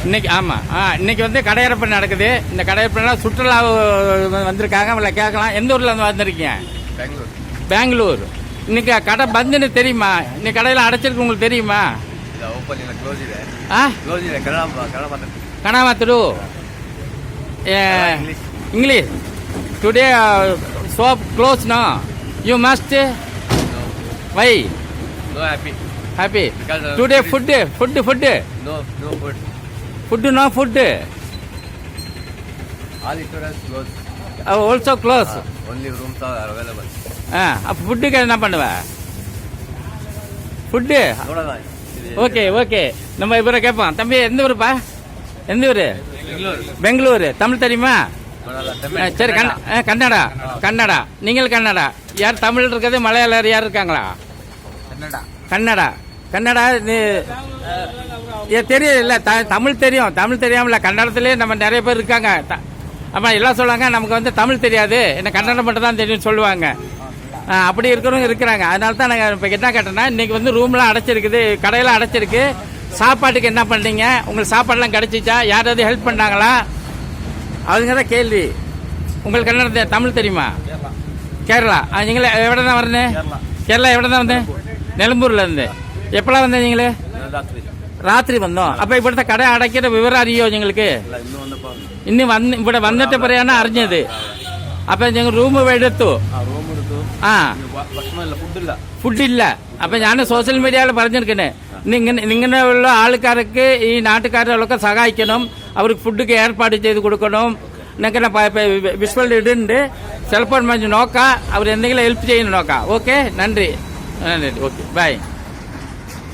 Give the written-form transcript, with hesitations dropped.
இன்னைக்கு ஆமாம் இன்னைக்கு வந்து கடையரப்பு நடக்குது. இந்த கடையரப்புலாம் சுற்றுலா வந்திருக்காங்க. அவங்கள கேட்கலாம். எந்த ஊரில் வந்து வந்திருக்கீங்க? பெங்களூர். இன்னைக்கு கடை பந்துன்னு தெரியுமா? இன்னைக்கு கடையில் அடைச்சிருக்கு உங்களுக்கு தெரியுமா? கனாமாத்துடு English. Today shop closed now. You must why? No Happy. Because Today food. No food. Food no food. All restaurants closed. Also close. Only rooms are available. அப்போ ஃபுட்டுக்கு என்ன பண்ணுவ? ஃபுட்டு ஓகே நம்ம இவரை கேட்போம். தம்பி எந்த ஊருப்பா? எந்த ஊர்? பெங்களூர். தமிழ் தெரியுமா? சரி கன்னடா. நீங்கள் கன்னடா. யார் தமிழ் இருக்கிறது? மலையாளர் யார் இருக்காங்களா? கன்னடா தெரியும் இல்லை? தமிழ் தெரியும். தமிழ் தெரியாமல கன்னடத்துலேயே நம்ம நிறைய பேர் இருக்காங்க. ஆமாம் எல்லாம் சொல்லுவாங்க நமக்கு வந்து தமிழ் தெரியாது, என்ன கன்னடம் மட்டும் தான் தெரியும்னு சொல்லுவாங்க. அப்படி இருக்கிறவங்க இருக்கிறாங்க. அதனால தான் நாங்கள் இப்போ என்ன கேட்டோன்னா, இன்றைக்கி வந்து ரூம்லாம் அடைச்சிருக்குது, கடையெல்லாம் அடைச்சிருக்கு. சாப்பாட்டுக்கு என்ன பண்ணீங்க? உங்களுக்கு சாப்பாடெல்லாம் கிடச்சிச்சா? யாராவது ஹெல்ப் பண்ணாங்களா? அதுங்க தான் கேள்வி. உங்களுக்கு கன்னடம் தமிழ் தெரியுமா? கேரளா. நீங்களே எവിടെ தான் வரணும்? கேரளா எവിടെ தான் வந்தேன்? நிலம்பூர்லேருந்து. எப்போல்லாம் வந்தேன் நீங்களே? ராத்திரி வந்தோம். அப்போ இവിടുത്തെ கடை அடைக்கிற விவரம் அறியோ எங்களுக்கு? இன்னும் ഇവിടെ വന്നിട്ട് പറയാനാ അറിഞ്ഞത്. അപ്പൊ ഞങ്ങൾ റൂം എടുത്തു. ഫുഡില്ല. അപ്പൊ ഞാൻ സോഷ്യൽ മീഡിയയിൽ പറഞ്ഞിരിക്കണേ, ഇങ്ങനെയുള്ള ആൾക്കാർക്ക് ഈ നാട്ടുകാരിലൊക്കെ സഹായിക്കണം, അവർക്ക് ഫുഡൊക്കെ ഏർപ്പാട് ചെയ്ത് കൊടുക്കണം എന്നൊക്കെ വിഷ്വൽ ഇടുന്നുണ്ട്. ചിലപ്പോൾ നോക്കാം, അവർ എന്തെങ്കിലും ഹെൽപ്പ് ചെയ്യുന്ന നോക്കാം. ഓക്കെ, നന്ദി. Okay, by.